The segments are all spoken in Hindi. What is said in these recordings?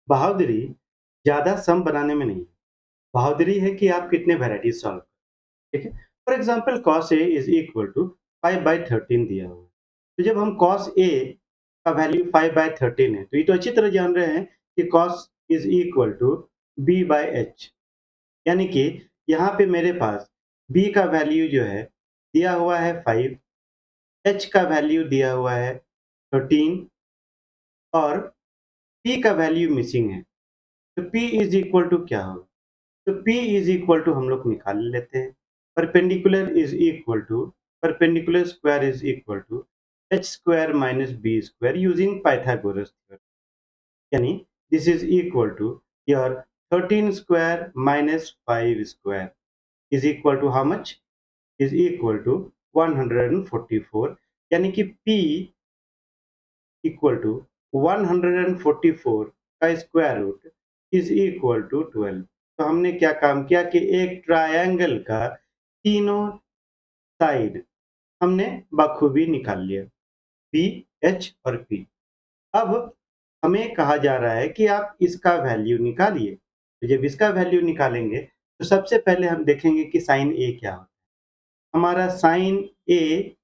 बहादुरी ज़्यादा सम बनाने में नहीं है, बहादुरी है कि आप कितने वैराइटीज़ सॉल्व ठीक है? For example cos A is equal to 5/13 दिया हुआ है। तो जब हम कॉस ए का वैल्यू 5/13 है, तो ये तो अच्छी तरह जान रहे हैं कि cos is equal to b/h यानी कि यहाँ पे मेरे पास b का वैल्यू जो है दिया हुआ है 5, h का वैल्यू दिया हुआ है 13 और p का वैल्यू मिसिंग है। तो p इज़ इक्वल टू क्या होगा? तो P इज इक्वल टू हम लोग निकाल लेते हैं perpendicular square is equal to H square minus B square using Pythagoras theorem यानी this is equal to your 13 square minus 5 square is equal to how much is equal to 144 यानी कि P इक्वल टू 144 का square root is equal to 12। तो हमने क्या काम किया कि एक ट्रायंगल का तीनों साइड हमने बखूबी निकाल लिया, पी एच और पी। अब हमें कहा जा रहा है कि आप इसका वैल्यू निकालिए। तो जब इसका वैल्यू निकालेंगे तो सबसे पहले हम देखेंगे कि साइन ए क्या होता है। हमारा sine A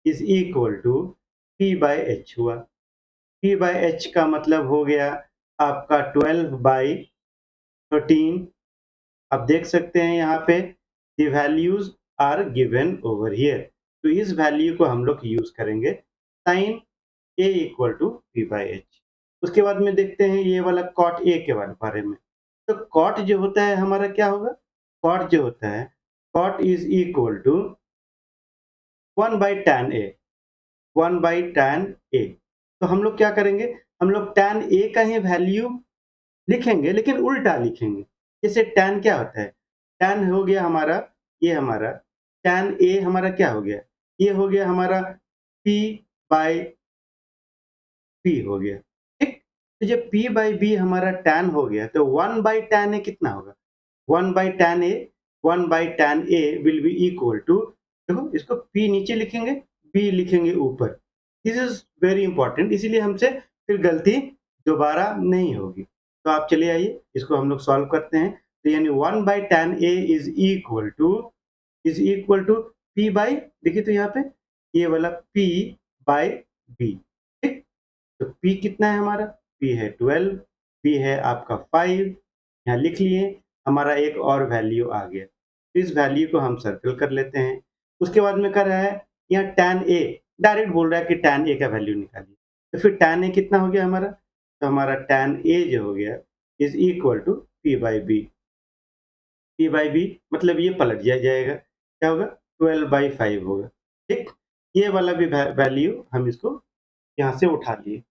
is equal to P by H हुआ। पी बाय एच का मतलब हो गया आपका 12/13। आप देख सकते हैं यहाँ पे the values are given over here. तो इस वैल्यू को हम लोग यूज करेंगे sine A equal to P by H. उसके बाद में देखते हैं ये वाला कॉट ए के बारे में। तो कॉट जो होता है हमारा क्या होगा? कॉट जो होता है cot is equal to 1/tan A. 1/tan A. तो हम लोग क्या करेंगे? हम लोग tan ए का ही वैल्यू लिखेंगे लेकिन उल्टा लिखेंगे। जैसे tan क्या होता है? tan हो गया हमारा ये हमारा tan A हमारा क्या हो गया? ये हो गया हमारा P बाय P हो गया, ठीक? तो जब P बाय B हमारा tan हो गया तो 1/tan A कितना होगा? 1/tan A 1/tan A will be equal to देखो इसको P नीचे लिखेंगे, B लिखेंगे ऊपर। दिस इज़ वेरी इंपोर्टेंट इसीलिए हमसे फिर गलती दोबारा नहीं होगी। तो आप चलिए आइए इसको हम लोग सॉल्व करते हैं। तो यानी 1/tan A is equal to P by देखिए तो यहाँ पे ये वाला P बाय B, ठीक? तो P कितना है हमारा? P है 12, B है आपका 5, यहाँ लिख लिए, हमारा एक और वैल्यू आ गया। तो इस वैल्यू को हम सर्कल कर लेते हैं। उसके बाद में कर रहा है यहाँ tan A डायरेक्ट बोल रहा है कि tan A का वैल्यू निकालिए। तो फिर tan A कितना हो गया हमारा? तो हमारा tan A जो हो गया is equal to P by B। P by B मतलब ये पलट जाएगा। क्या होगा? 12/5 होगा, ठीक? ये वाला भी वैल्यू हम इसको यहाँ से उठा लिए।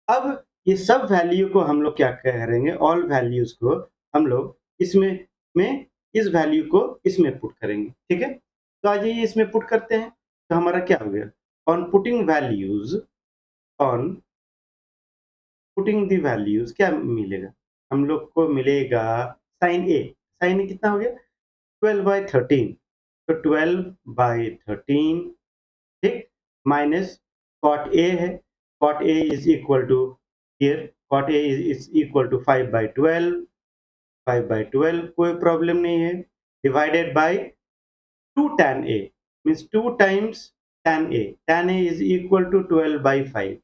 अब ये सब वैल्यू को हम लोग क्या करेंगे ऑल वैल्यूज को हम लोग इसमें में इस वैल्यू को इसमें पुट करेंगे, ठीक है? तो आ जाइए इसमें पुट करते हैं। तो हमारा क्या हो गया? On putting values on putting the values क्या मिलेगा? हम लोग को मिलेगा साइन ए। साइन ए कितना हो गया? 12/13। तो 12/13 ठीक माइनस कॉट ए है। Cot A is equal to here cot A is equal to 5/12। 5/12 कोई प्रॉब्लम नहीं है। Divided by 2 tan a means 2 times tan a। tan a is equal to 12/5,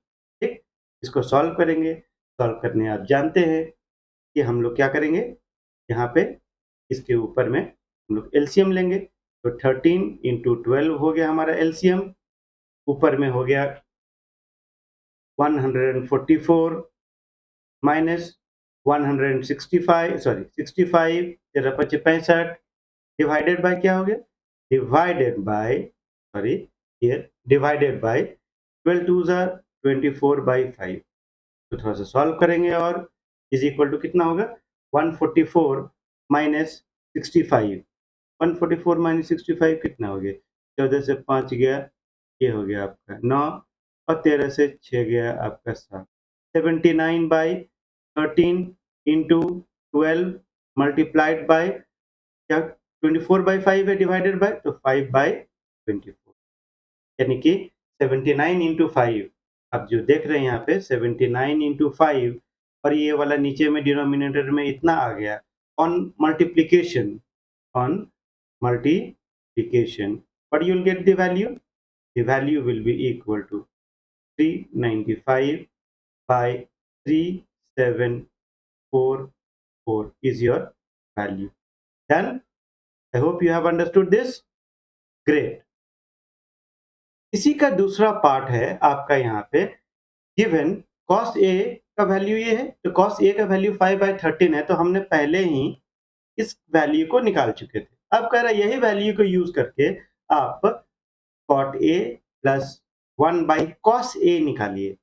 ठीक? इसको सॉल्व करेंगे। सॉल्व करने आप जानते हैं कि हम लोग क्या करेंगे? यहाँ पे इसके ऊपर में हम लोग एलसीएम लेंगे। तो 13 इंटू 12 हो गया हमारा एलसीएम। ऊपर में हो गया 144 माइनस 165 सॉरी 65 तेरह पच्चे 65 डिवाइडेड बाय क्या हो गया? Divided by sorry here divided by 12 to ज़ार 24/5। तो थोड़ा सा सॉल्व करेंगे और इज इक्वल टू कितना होगा? 144 माइनस 65। 144 माइनस 65 कितना हो गया? 14 से 5 गया, ये हो गया आपका 9 और 13 से 6 गया आपका 7। 79/13 इंटू 12 मल्टीप्लाइड बाय क्या 24/5 है डिवाइडेड बाय तो 5/24 यानी कि 79 इंटू 5। आप जो देख रहे हैं यहाँ पे 79 इंटू 5 और ये वाला नीचे में डिनोमिनेटर में इतना आ गया। On multiplication, on multiplication, what you will get the value? The value will be equal to 395 by 3744 is your value. Done? I hope you have understood this. Great. इसी का दूसरा पार्ट है आपका यहाँ पे गिवन cos A का वैल्यू ये है, तो cos A का वैल्यू 5/13 है, तो हमने पहले ही इस वैल्यू को निकाल चुके थे। अब कह रहा है यही वैल्यू को यूज करके आप cot A plus 1/cos A निकालिए।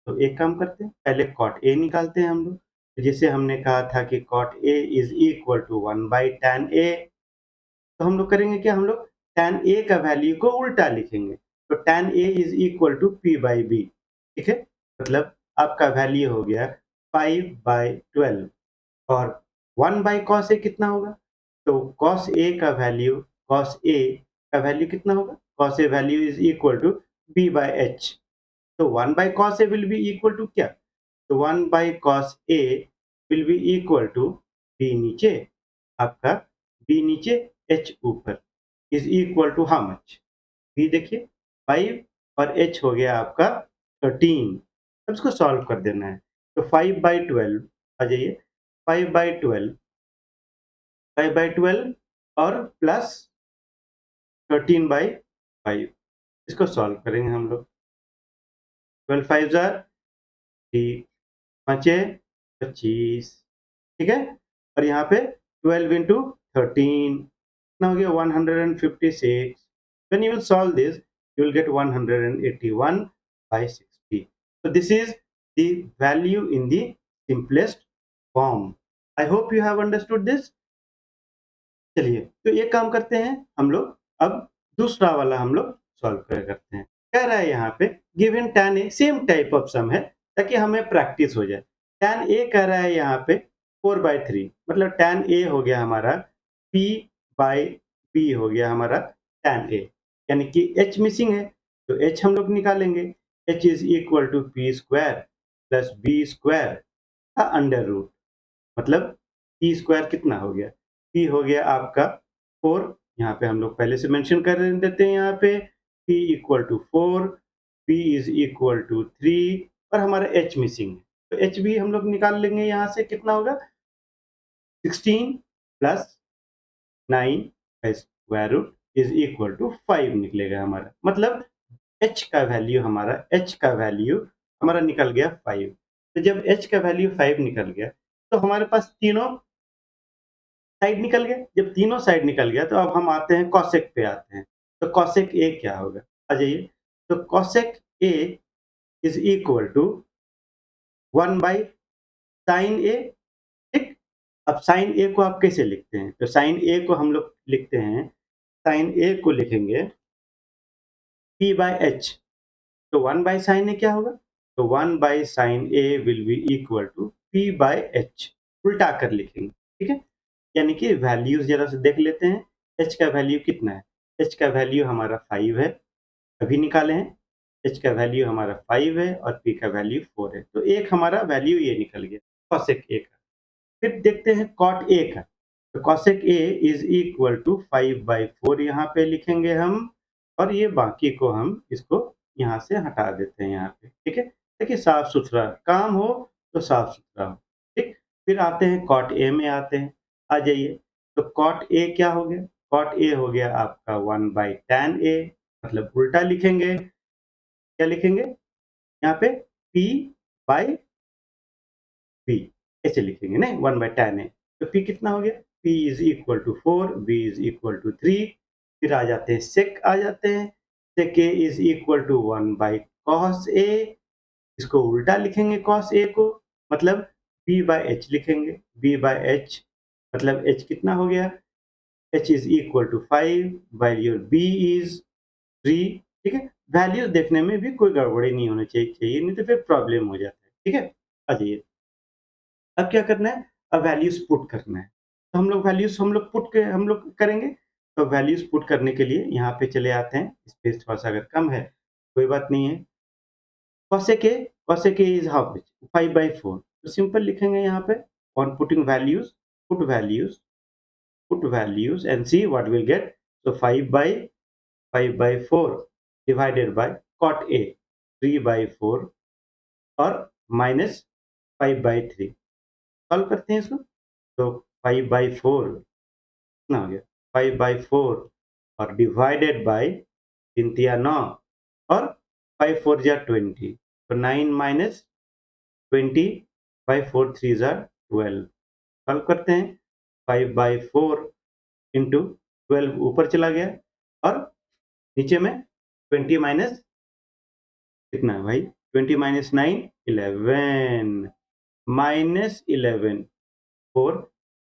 तो एक काम करते हैं, पहले cot A निकालते हैं हम लोग। तो जैसे हमने कहा था कि cot A is equal to 1/tan A, तो हम लोग करेंगे क्या, हम लोग tan A का वैल्यू को उल्टा लिखेंगे। तो tan A is equal to P/B, ठीक है। मतलब आपका वैल्यू हो गया 5/12 और 1/cos A कितना होगा? तो cos A का वैल्यू कितना होगा? cos A value is equal to B/H। तो 1/cos A will be equal to क्या? तो 1/cos A will be equal to B नीचे, आपका B नीचे H ऊपर is equal to how much? B देखिए 5 और H हो गया आपका 13। अब इसको सॉल्व कर देना है। तो 5/12 आ जाइए, 5/12 और प्लस 13/5 इसको सॉल्व करेंगे हम लोग। 12 5 जार 3, 5 25, ठीक है। और यहाँ पे 12 into 13 कितना हो गया? 156। When you will solve this, you will get 181/60. So this is the value in the simplest form. I hope you have understood this. चलिए, तो ये काम करते हैं हम लोग। अब दूसरा वाला हम लोग सॉल्व करते हैं। कह रहा है यहाँ पे given tan A, same type of sum है ताकि हमें प्रैक्टिस हो जाए। tan A कह रहा है यहाँ पे 4/3, मतलब tan A हो गया हमारा P/B हो गया हमारा tan A, यानी कि H मिसिंग है, तो H हम लोग निकालेंगे। H is equal to P square plus B square का अंडर रूट, मतलब P स्क्वायर कितना हो गया? P हो गया आपका 4, यहाँ पे हम लोग पहले से मेंशन कर देते हैं यहाँ पे P equal to 4, P is equal to 3 और हमारा H मिसिंग है, तो H भी हम लोग निकाल लेंगे। यहाँ से कितना होगा? 16 प्लस 9 का square root is equal to 5 निकलेगा हमारा, मतलब H का वैल्यू हमारा निकल गया 5। तो जब H का वैल्यू 5 निकल गया तो हमारे पास तीनों साइड निकल गया। जब तीनों साइड निकल गया तो अब हम आते हैं कॉसेक पे आते हैं। तो कॉसेक ए क्या होगा? आ जाइए। तो cosec A is equal to 1 by sine A, ठीक। अब साइन ए को आप कैसे लिखते हैं? तो साइन ए को हम लोग लिखते हैं, साइन ए को लिखेंगे पी बाय एच। तो 1 बाय साइन ए क्या होगा? तो 1 by sine A will be equal to P by H, उल्टा कर लिखेंगे, ठीक है। यानी कि वैल्यूज जरा से देख लेते हैं। एच का वैल्यू कितना है? एच का वैल्यू हमारा 5 है, अभी निकाले हैं। एच का वैल्यू हमारा 5 है और पी का वैल्यू 4 है, तो एक हमारा वैल्यू ये निकल गया कॉसेक ए का। फिर देखते हैं कॉट ए का। तो cosec A is equal to 5/4 यहाँ पे लिखेंगे हम, और ये बाकी को हम इसको यहाँ से हटा देते हैं यहाँ पे, ठीक है। देखिए साफ सुथरा काम हो तो साफ सुथरा हो, ठीक। फिर आते हैं कॉट ए में आते हैं, आ जाइए। तो कॉट ए क्या हो गया? कॉट ए हो गया आपका 1/tan ए, मतलब उल्टा लिखेंगे। क्या लिखेंगे यहाँ पे? P बाय B ऐसे लिखेंगे, नहीं 1/tan ए। तो P कितना हो गया? P is equal to 4, B is equal to 3। फिर आ जाते हैं सेक, आ जाते हैं sec A is equal to 1/cos A, इसको उल्टा लिखेंगे cos A को, मतलब B/H लिखेंगे। B/H मतलब H कितना हो गया? H is equal to 5 while your B is 3, ठीक है। वैल्यूज देखने में भी कोई गड़बड़ी नहीं होनी चाहिए, नहीं तो फिर प्रॉब्लम हो जाता है, ठीक है। आ जाइए, अब क्या करना है? अब वैल्यूज पुट करना है। तो हम लोग करेंगे। तो वैल्यूज पुट करने के लिए यहाँ पे चले आते हैं। स्पेस थोड़ा सा अगर कम है कोई बात नहीं है। cosec a is how much? 5/4। तो सिंपल लिखेंगे यहाँ पे on putting values, put values and see what we'll get. So 5/4 divided by cot A 3/4 और minus 5/3 सॉल्व करते हैं इसको। तो 5/4 कितना हो गया 5/4 और डिवाइडेड बाय 3 तिया 9 और 5 4 जा 20 तो 9 माइनस 20 बाई 4 3 जा 12 सॉल्व करते हैं 5/4 इंटू 12 ऊपर चला गया और नीचे में 20 माइनस कितना है भाई 20 माइनस 9 11 माइनस 11 4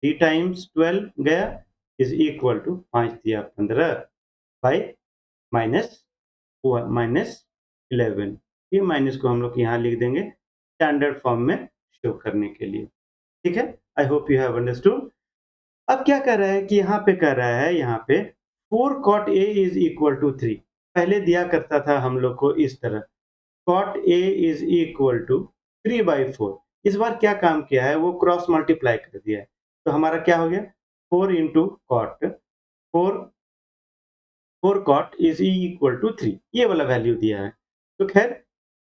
3 टाइम्स 12 गया इज इक्वल टू 5 दिया 15 बाई माइनस माइनस 11 ये माइनस को हम लोग यहाँ लिख देंगे स्टैंडर्ड फॉर्म में शो करने के लिए ठीक है I hope you have understood अब क्या कर रहा है कि यहाँ पे कर रहा है यहाँ पे 4 cot a is equal to 3 पहले दिया करता था हम लोग को इस तरह cot a is equal to 3/4 इस बार क्या काम किया है वो क्रॉस मल्टीप्लाई कर दिया है तो हमारा क्या हो गया 4 into cot 4 cot is equal to 3 ये वाला वैल्यू दिया है तो खैर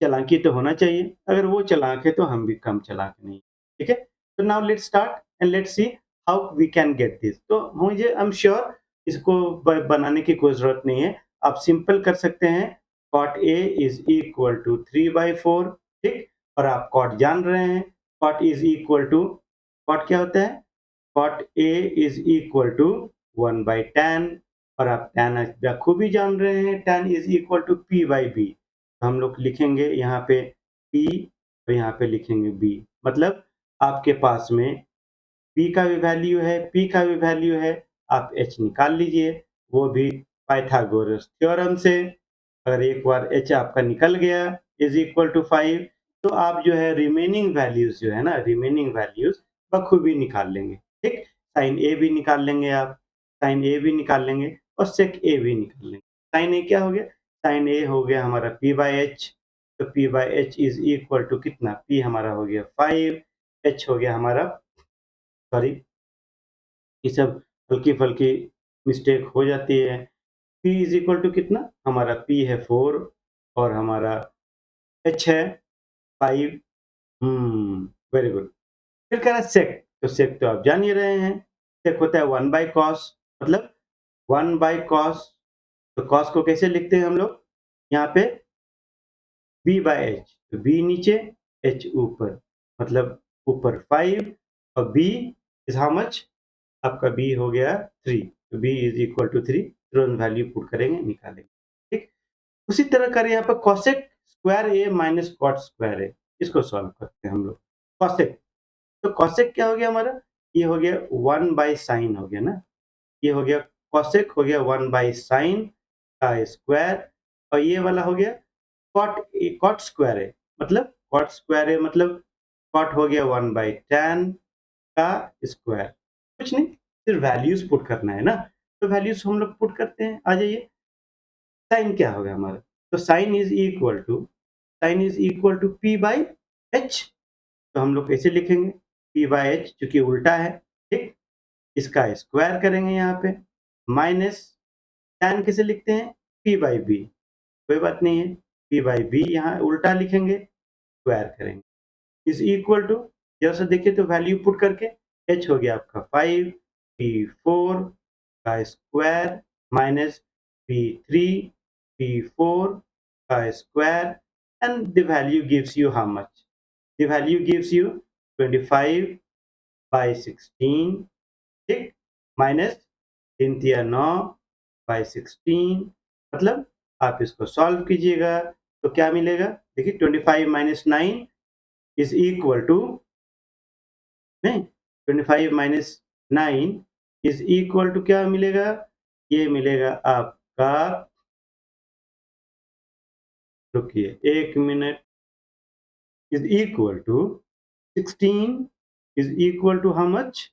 चालाकी तो होना चाहिए अगर वो चालाक है तो हम भी कम चालाक नहीं ठीक है तो now let's start and let's see how we can get this तो मुझे आई एम श्योर इसको बनाने की कोई जरूरत नहीं है आप सिंपल कर सकते हैं cot a is equal to 3/4 ठीक और आप cot जान रहे हैं cot is equal to cot क्या होता है cot a is equal to 1/tan और आप tan बखूबी जान रहे हैं tan is equal to p/b हम लोग लिखेंगे यहाँ पे p और यहाँ पे लिखेंगे b मतलब आपके पास में p का भी वैल्यू है p का भी वैल्यू है आप h निकाल लीजिए वो भी पाइथागोरस थ्योरम से अगर एक बार h आपका निकल गया इज इक्वल टू 5 तो आप जो है रिमेनिंग वैल्यूज जो है ना रिमेनिंग वैल्यूज बखूबी निकाल लेंगे ठीक साइन ए भी निकाल लेंगे आप साइन ए भी निकाल लेंगे और सेक ए भी निकाल लेंगे साइन ए क्या हो गया साइन ए हो गया हमारा p/h तो p/h इज इक्वल टू कितना p हमारा हो गया 5 h हो गया हमारा सॉरी ये सब हल्की फुल्की मिस्टेक हो जाती है p इज इक्वल टू कितना हमारा p है 4 और हमारा h है 5 वेरी गुड फिर कह रहा है सेक तो सेक तो आप जान ही रहे हैं सेक होता है 1/cos मतलब 1/cos तो cos को कैसे लिखते हैं हम लोग यहाँ पे b/h तो b नीचे h ऊपर मतलब ऊपर 5 और b इज हाउ मच आपका b हो गया 3 तो b इज इक्वल टू 3 तुरंत वैल्यू पुट करेंगे निकालेंगे ठीक उसी तरह करें यहाँ पर cosec square a minus cot square a इसको सॉल्व करते हैं हम लोग cosec तो cosec क्या हो गया हमारा ये हो गया 1/sin हो गया ना ये हो गया cosec हो गया 1/sin का स्क्वायर और ये वाला हो गया cot स्क्वायर है मतलब cot स्क्वायर है मतलब cot हो गया 1/tan का स्क्वायर कुछ नहीं सिर्फ वैल्यूज पुट करना है ना तो वैल्यूज हम लोग पुट करते हैं आ जाइए साइन क्या होगा हमारा तो sign is equal to p/h तो हम लोग कैसे लिखेंगे p/h चूंकि उल्टा है ठीक इसका स्क्वायर करेंगे यहाँ पे माइनस tan कैसे लिखते हैं p/b कोई बात नहीं है p/b यहाँ उल्टा लिखेंगे स्क्वायर करेंगे इज इक्वल टू जैसा देखिए तो वैल्यू पुट करके h हो गया आपका 5 p4 का स्क्वायर माइनस p3 p4 का square and the value gives you how much the value gives you 25/16 ठीक माइनस 3 तिया 9/16 मतलब आप इसको सॉल्व कीजिएगा तो क्या मिलेगा देखिए 25 माइनस 9 इज इक्वल टू नहीं 25 माइनस 9 इज इक्वल टू क्या मिलेगा ये मिलेगा आपका रुकिए 1 minute is equal to 16 is equal to how much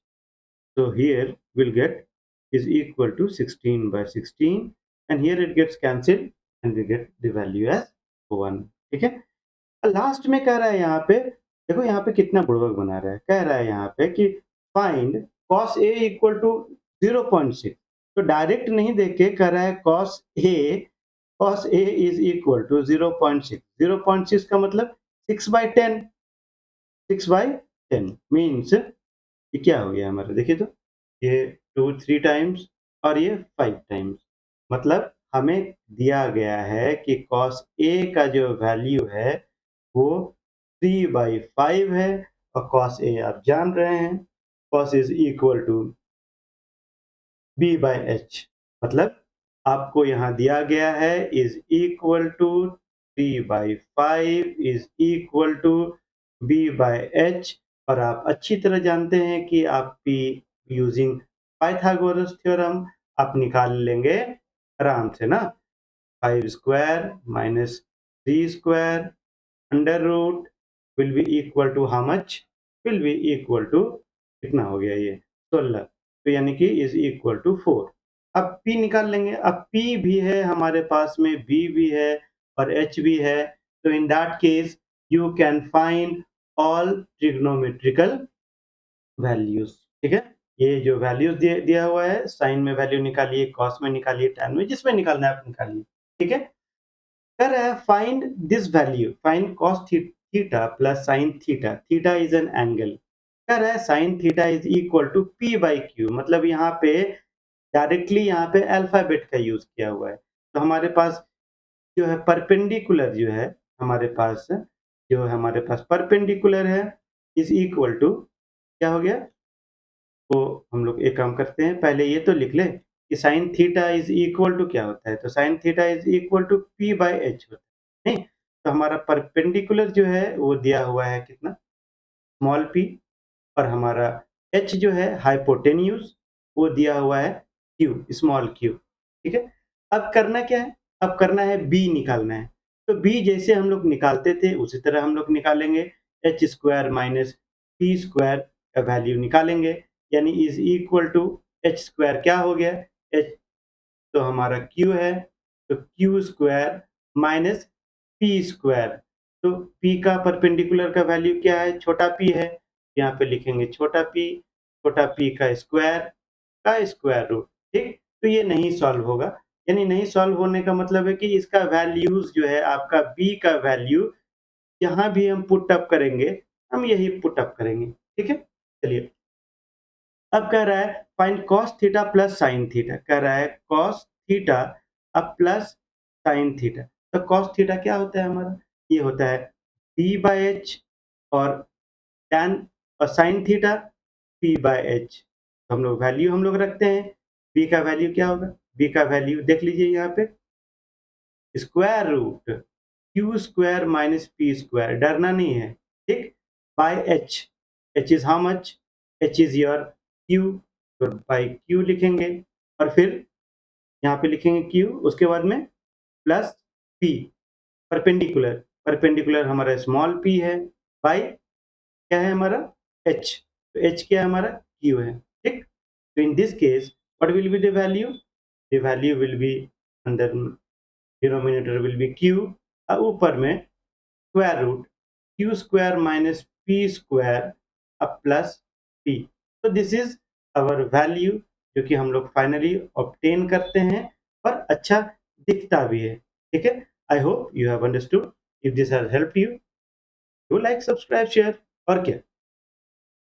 so here we'll get is equal to 16/16 and here it gets cancelled and we get the value as 1 ठीक है लास्ट में कह रहा है यहाँ पे देखो यहाँ पे कितना बुड़बक बना रहा है, कह रहा है यहाँ पे कि find cos A equal to 0.6, तो डायरेक्ट नहीं देख के कह रहा है cos A is equal to 0.6। 0.6 का मतलब 6/10, 6/10 मीन्स ये क्या हो गया हमारा, देखिए तो ये 2 3 टाइम्स और ये 5 टाइम्स, मतलब हमें दिया गया है कि कॉस ए का जो वैल्यू है वो 3/5 है, और कॉस ए आप जान रहे हैं cos is equal to B by H, मतलब आपको यहाँ दिया गया है is equal to 3/5 is equal to B by H, और आप अच्छी तरह जानते हैं कि आप पी यूजिंग पाइथागोरस थ्योरम आप निकाल लेंगे आराम से ना। 5 square minus 3 square under root will be equal to how much, will be equal to कितना हो गया ये 16, तो यानी कि इज इक्वल टू 4। अब p निकाल लेंगे, अब p भी है हमारे पास में, b भी है और h भी है, तो in that case you can find all trigonometrical values. ठीक है, ये जो वैल्यूज दिया हुआ है, साइन में वैल्यू निकालिए, कॉस में निकालिए, टैन में, जिसमें निकालना है आप निकालिए। ठीक है, कर रहा है find this value, find cos theta plus sine theta, theta is an angle, कर रहा है sine theta is equal to P by Q, मतलब यहाँ पे डायरेक्टली यहाँ पे अल्फाबेट का यूज किया हुआ है, तो हमारे पास जो है परपेंडिकुलर जो है हमारे पास परपेंडिकुलर है इज इक्वल टू क्या हो गया, तो हम लोग एक काम करते हैं, पहले ये तो लिख ले कि sine theta is equal to क्या होता है, तो sine theta is equal to P by H होता है, नहीं? तो हमारा परपेंडिकुलर जो है वो दिया हुआ है कितना, स्मॉल पी, और हमारा एच जो है हाइपोटेन्यूज वो दिया हुआ है क्यू, स्मॉल क्यू। ठीक है, अब करना क्या है, अब करना है बी निकालना है, तो बी जैसे हम लोग निकालते थे उसी तरह हम लोग निकालेंगे, H square minus P square का वैल्यू निकालेंगे, यानी is equal to H square क्या हो गया, एच तो हमारा क्यू है, तो Q square minus P square, तो पी का परपेंडिकुलर का वैल्यू क्या है, छोटा पी है, यहाँ पे लिखेंगे छोटा पी का स्क्वायर रूट। ठीक, तो ये नहीं सॉल्व होगा, यानी नहीं सॉल्व होने का मतलब है कि इसका वैल्यूज जो है आपका बी का वैल्यू जहाँ भी हम पुट अप करेंगे हम यही पुट अप करेंगे। ठीक है, चलिए अब कह रहा है find cos theta plus sine theta, कह रहा है कॉस थीटा अब प्लस साइन थीटा, तो कॉस थीटा क्या होता है हमारा, ये होता है पी बाई एच, और टैन और sine theta P by H, हम लोग वैल्यू हम लोग रखते हैं, बी का वैल्यू क्या होगा, बी का वैल्यू देख लीजिए यहाँ पे square root Q square minus P square, डरना नहीं है, ठीक, by H, H is how much, H is your Q, तो बाई क्यू लिखेंगे, और फिर यहाँ पे लिखेंगे क्यू, उसके बाद में प्लस पी, परपेंडिकुलर, परपेंडिकुलर हमारा स्मॉल पी है, बाई क्या है हमारा एच, तो एच क्या है हमारा क्यू है। ठीक, तो in this case what will be the value will be under denominator will be Q, और ऊपर में square root Q square minus P square अब प्लस पी, तो दिस इज अवर वैल्यू जो कि हम लोग फाइनली ऑब्टेन करते हैं और अच्छा दिखता भी है। ठीक है, I hope you have understood, if this has help you do like subscribe share, और क्या